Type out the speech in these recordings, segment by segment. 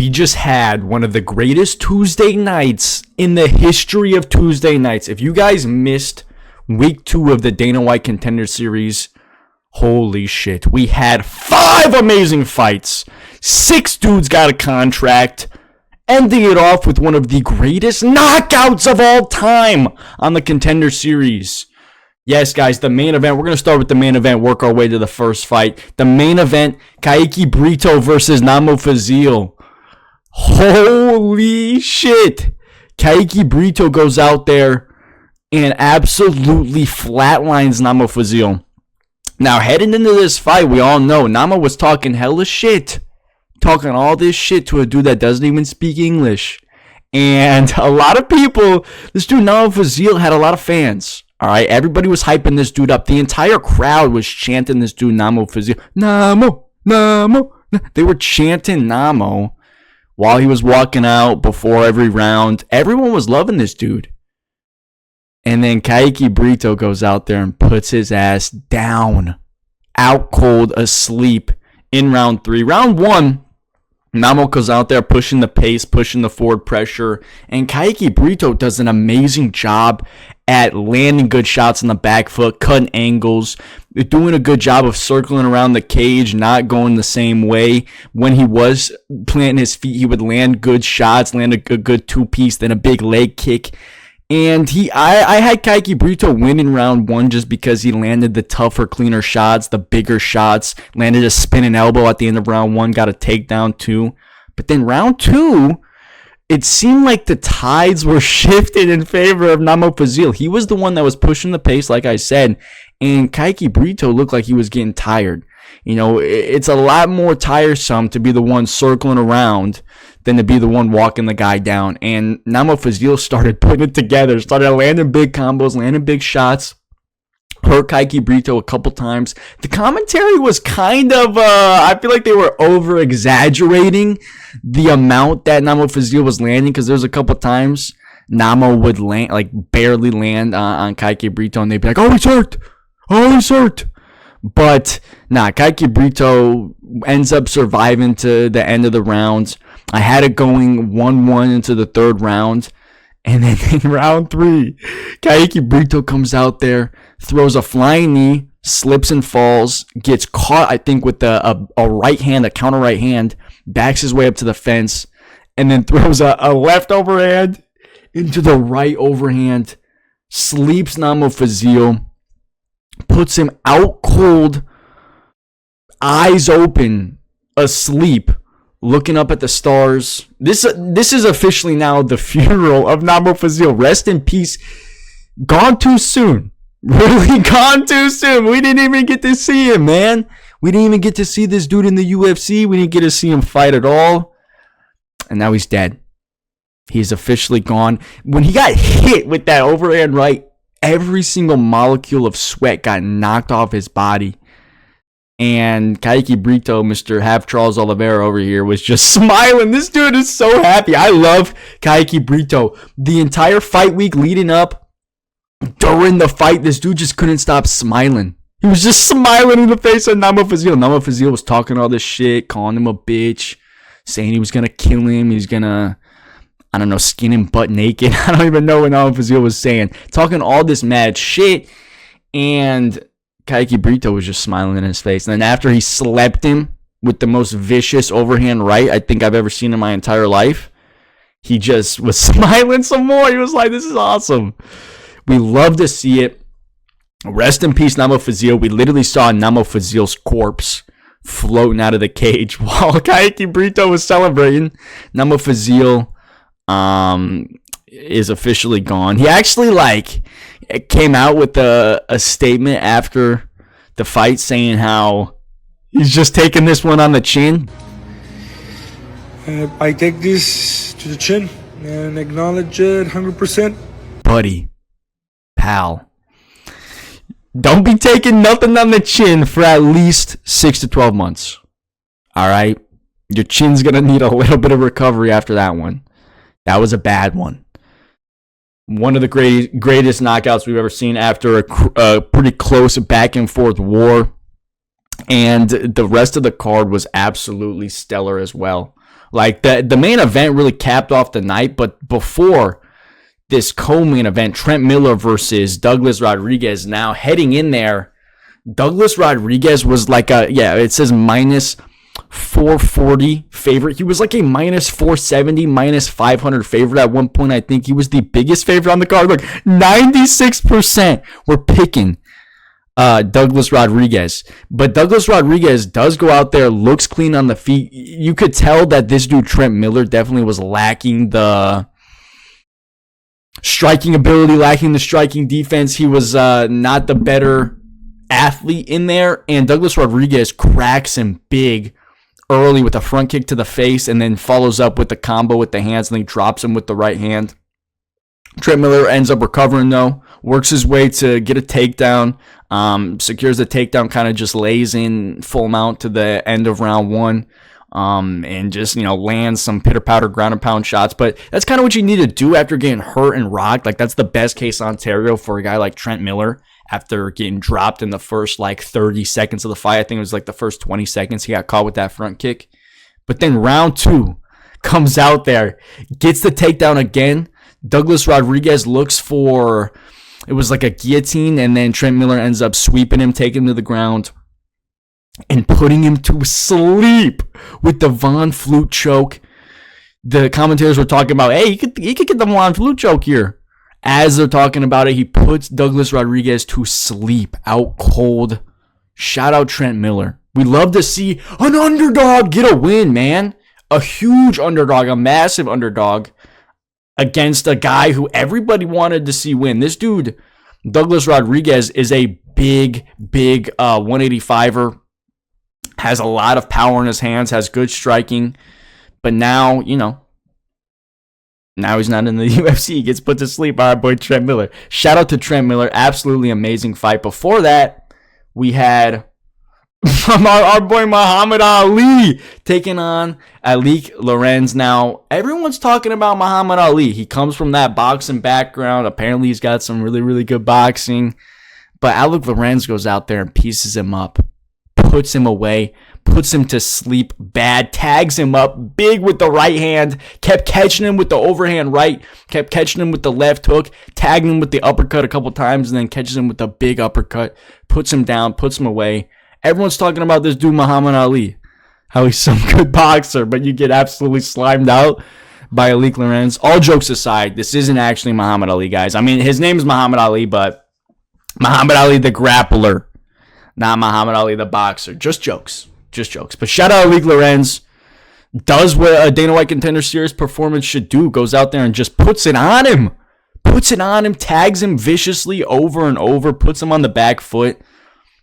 we just had one of the greatest Tuesday nights in the history of Tuesday nights. If you guys missed week 2 of the Dana White Contender Series, holy shit. We had 5 amazing fights. 6 dudes got a contract. Ending it off with one of the greatest knockouts of all time on the Contender Series. Yes, guys, the main event. We're going to start with the main event, work our way to the first fight. The main event, Kaik Brito versus Namo Fazil. Holy shit. Kaik Brito goes out there and absolutely flatlines Namo Fazil. Now, heading into this fight, we all know Namo was talking hella shit. Talking all this shit to a dude that doesn't even speak English. And a lot of people, this dude Namo Fazil had a lot of fans. All right, everybody was hyping this dude up. The entire crowd was chanting this dude Namo Fazil. Namo, Namo. They were chanting Namo while he was walking out before every round. Everyone was loving this dude. And then Kaik Brito goes out there and puts his ass down. Out cold, asleep in round 3. Round 1, Namo goes out there pushing the pace, pushing the forward pressure. And Kaik Brito does an amazing job at landing good shots in the back foot, cutting angles, doing a good job of circling around the cage, not going the same way. When he was planting his feet, he would land good shots, land a good two-piece, then a big leg kick. And I had Kaik Brito win in round 1 just because he landed the tougher, cleaner shots, the bigger shots, landed a spinning elbow at the end of round 1, got a takedown too. But then round 2, it seemed like the tides were shifted in favor of Namo Fazil. He was the one that was pushing the pace, like I said, and Kaik Brito looked like he was getting tired. You know, it's a lot more tiresome to be the one circling around than to be the one walking the guy down. And Namo Fazil started putting it together, started landing big combos, landing big shots. Hurt Kaik Brito a couple times. The commentary was kind of, I feel like they were over-exaggerating the amount that Namo Fazil was landing, because there's a couple times Namo would land, like barely land on Kaik Brito, and they'd be like, oh, he's hurt. Oh, he's hurt. But, Kaik Brito ends up surviving to the end of the round. I had it going 1-1 into the 3rd round. And then in round 3, Kaik Brito comes out there, throws a flying knee, slips and falls, gets caught, I think, with a right hand, a counter right hand, backs his way up to the fence, and then throws a left overhand into the right overhand, sleeps Namo Fazil, puts him out cold, eyes open, asleep, looking up at the stars. This is officially now the funeral of Namo Fazil. Rest in peace. Gone too soon. Really gone too soon. We didn't even get to see him, man. We didn't even get to see this dude in the UFC. We didn't get to see him fight at all. And now he's dead. He's officially gone. When he got hit with that overhand right, every single molecule of sweat got knocked off his body. And Kaik Brito, Mr. Half Charles Oliveira over here, was just smiling. This dude is so happy. I love Kaik Brito. The entire fight week leading up, during the fight, this dude just couldn't stop smiling. He was just smiling in the face of Namo Fazil. Namo Fazil was talking all this shit, calling him a bitch, saying he was going to kill him. He's going to, I don't know, skin him butt naked. I don't even know what Namo Fazil was saying. Talking all this mad shit. And Kaik Brito was just smiling in his face. And then after he slept him with the most vicious overhand right I think I've ever seen in my entire life, he just was smiling some more. He was like, this is awesome. We love to see it. Rest in peace, Namo Fazil. We literally saw Namo Fazil's corpse floating out of the cage while Kaik Brito was celebrating. Namo Fazil is officially gone. He actually came out with a statement after the fight saying how he's just taking this one on the chin. I take this to the chin and acknowledge it 100%. Buddy, pal, don't be taking nothing on the chin for at least 6 to 12 months. All right? Your chin's going to need a little bit of recovery after that one. That was a bad one. One of the greatest knockouts we've ever seen after a pretty close back and forth war. And the rest of the card was absolutely stellar as well. Like, the main event really capped off the night, but before this co-main event, Trent Miller versus Douglas Rodrigues, now heading in there, Douglas Rodrigues was like it says minus 440 favorite. He was like a minus 470, minus 500 favorite at one point. I think he was the biggest favorite on the card. Like 96% were picking Douglas Rodrigues. But Douglas Rodrigues does go out there, looks clean on the feet. You could tell that this dude, Trent Miller, definitely was lacking the striking ability, lacking the striking defense. He was not the better athlete in there. And Douglas Rodrigues cracks him big early with a front kick to the face and then follows up with the combo with the hands and then drops him with the right hand. Trent Miller ends up recovering though, works his way to get a takedown, secures the takedown, kind of just lays in full mount to the end of round one, and just, lands some pitter-patter ground and pound shots. But that's kind of what you need to do after getting hurt and rocked. Like, that's the best case scenario for a guy like Trent Miller after getting dropped in the first 30 seconds of the fight. I think it was the first 20 seconds he got caught with that front kick. But then round two comes out there, gets the takedown again. Douglas Rodrigues looks for, it was like a guillotine, and then Trent Miller ends up sweeping him, taking him to the ground, and putting him to sleep with the Von Flute choke. The commentators were talking about, hey, he could get the Von Flute choke here. As they're talking about it, he puts Douglas Rodrigues to sleep, out cold. Shout out Trent Miller. We love to see an underdog get a win, man. A huge underdog, a massive underdog, against a guy who everybody wanted to see win. This dude, Douglas Rodrigues, is a big 185er. Has a lot of power in his hands, has good striking. But now, now he's not in the UFC. He gets put to sleep by our boy Trent Miller. Shout out to Trent Miller. Absolutely amazing fight. Before that, we had our boy Muhammad Ali taking on Alik Lorenz. Now, everyone's talking about Muhammad Ali. He comes from that boxing background. Apparently, he's got some really, really good boxing. But Alik Lorenz goes out there and pieces him up, puts him away, puts him to sleep bad, tags him up big with the right hand, kept catching him with the overhand right, kept catching him with the left hook, tagging him with the uppercut a couple times, and then catches him with the big uppercut, puts him down, puts him away. Everyone's talking about this dude, Muhammad Ali, how he's some good boxer, but you get absolutely slimed out by Alik Lorenz. All jokes aside, this isn't actually Muhammad Ali, guys. I mean, his name is Muhammad Ali, but Muhammad Ali the grappler, not Muhammad Ali the boxer. Just jokes. But shout out Alik Lorenz. Does what a Dana White Contender Series performance should do. Goes out there and just puts it on him. Tags him viciously over and over. Puts him on the back foot.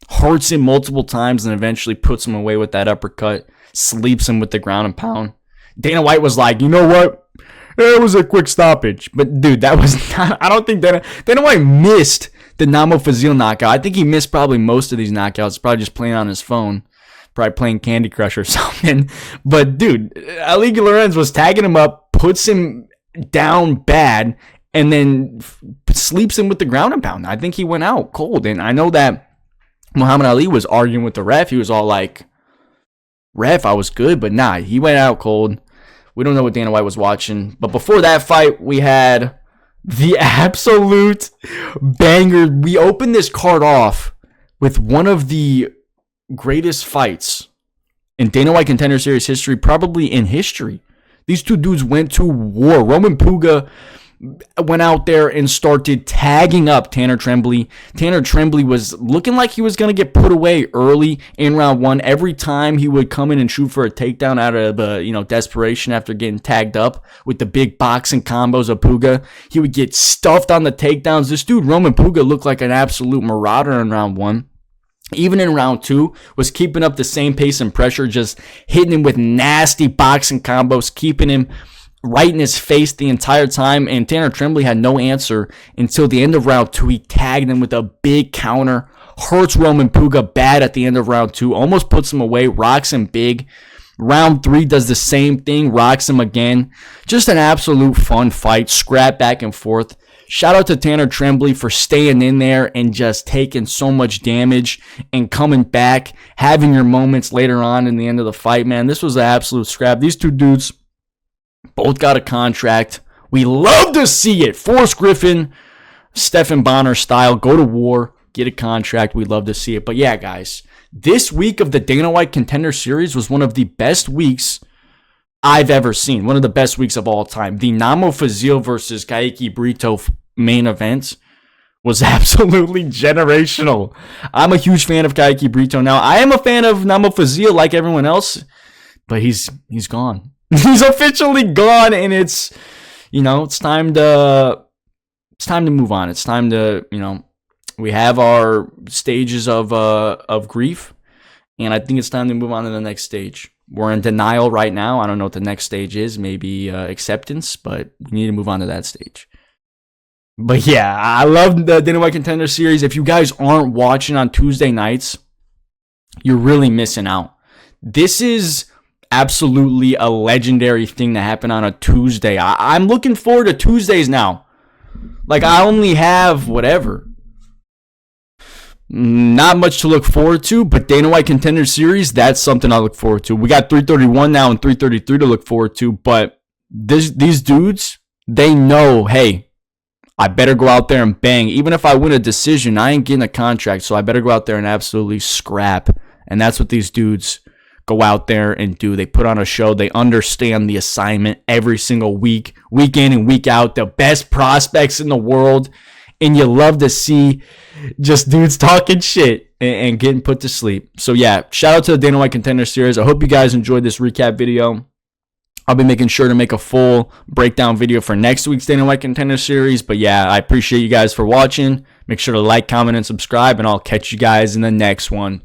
Hurts him multiple times and eventually puts him away with that uppercut. Sleeps him with the ground and pound. Dana White was like, you know what? It was a quick stoppage. But, dude, that was not... I don't think Dana White missed the Namo Fazil knockout. I think he missed probably most of these knockouts. Probably just playing on his phone. Probably playing Candy Crush or something. But, dude, Alik Lorenz was tagging him up, puts him down bad, and then sleeps him with the ground and pound. I think he went out cold. And I know that Muhammad Ali was arguing with the ref. He was all like, ref, I was good. But nah, he went out cold. We don't know what Dana White was watching. But before that fight, we had the absolute banger. We opened this card off with one of the greatest fights in Dana White Contender Series history, probably in history. These two dudes went to war. Roman Puga went out there and started tagging up Tanner Trembley. Tanner Trembley was looking like he was going to get put away early in round one. Every time he would come in and shoot for a takedown out of desperation after getting tagged up with the big boxing combos of Puga, he would get stuffed on the takedowns. This dude, Roman Puga, looked like an absolute marauder in round one. Even in round two, was keeping up the same pace and pressure, just hitting him with nasty boxing combos, keeping him right in his face the entire time. And Tanner Trembley had no answer until the end of round two. He tagged him with a big counter, hurts Roman Puga bad at the end of round two, almost puts him away, rocks him big. Round three does the same thing, rocks him again. Just an absolute fun fight, scrap back and forth. Shout out to Tanner Trembley for staying in there and just taking so much damage and coming back, having your moments later on in the end of the fight, man. This was an absolute scrap. These two dudes Both got a contract. We love to see it. Forrest Griffin, Stephen Bonner style. Go to war. Get a contract. We love to see it. But yeah, guys, this week of the Dana White Contender Series was one of the best weeks I've ever seen. One of the best weeks of all time. The Namo Fazil versus Kaik Brito main event was absolutely generational. I'm a huge fan of Kaik Brito now. I am a fan of Namo Fazil like everyone else, but he's gone. He's officially gone, and it's time to move on. It's time to, we have our stages of grief, and I think it's time to move on to the next stage. We're in denial right now. I don't know what the next stage is. Maybe acceptance, but we need to move on to that stage. But yeah, I love the Dana White Contender Series. If you guys aren't watching on Tuesday nights, you're really missing out. This is absolutely a legendary thing to happen on a Tuesday. I'm looking forward to Tuesdays now. Like, I only have not much to look forward to, but Dana White Contender Series, that's something I look forward to. We got 331 now and 333 to look forward to, but these dudes, they know, hey, I better go out there and bang. Even if I win a decision, I ain't getting a contract, so I better go out there and absolutely scrap. And that's what these dudes go out there and do. They put on a show. They understand the assignment every single week, week in and week out. The best prospects in the world. And you love to see just dudes talking shit and getting put to sleep. So yeah, shout out to the Dana White Contender Series. I hope you guys enjoyed this recap video. I'll be making sure to make a full breakdown video for next week's Dana White Contender Series. But yeah, I appreciate you guys for watching. Make sure to like, comment, and subscribe, and I'll catch you guys in the next one.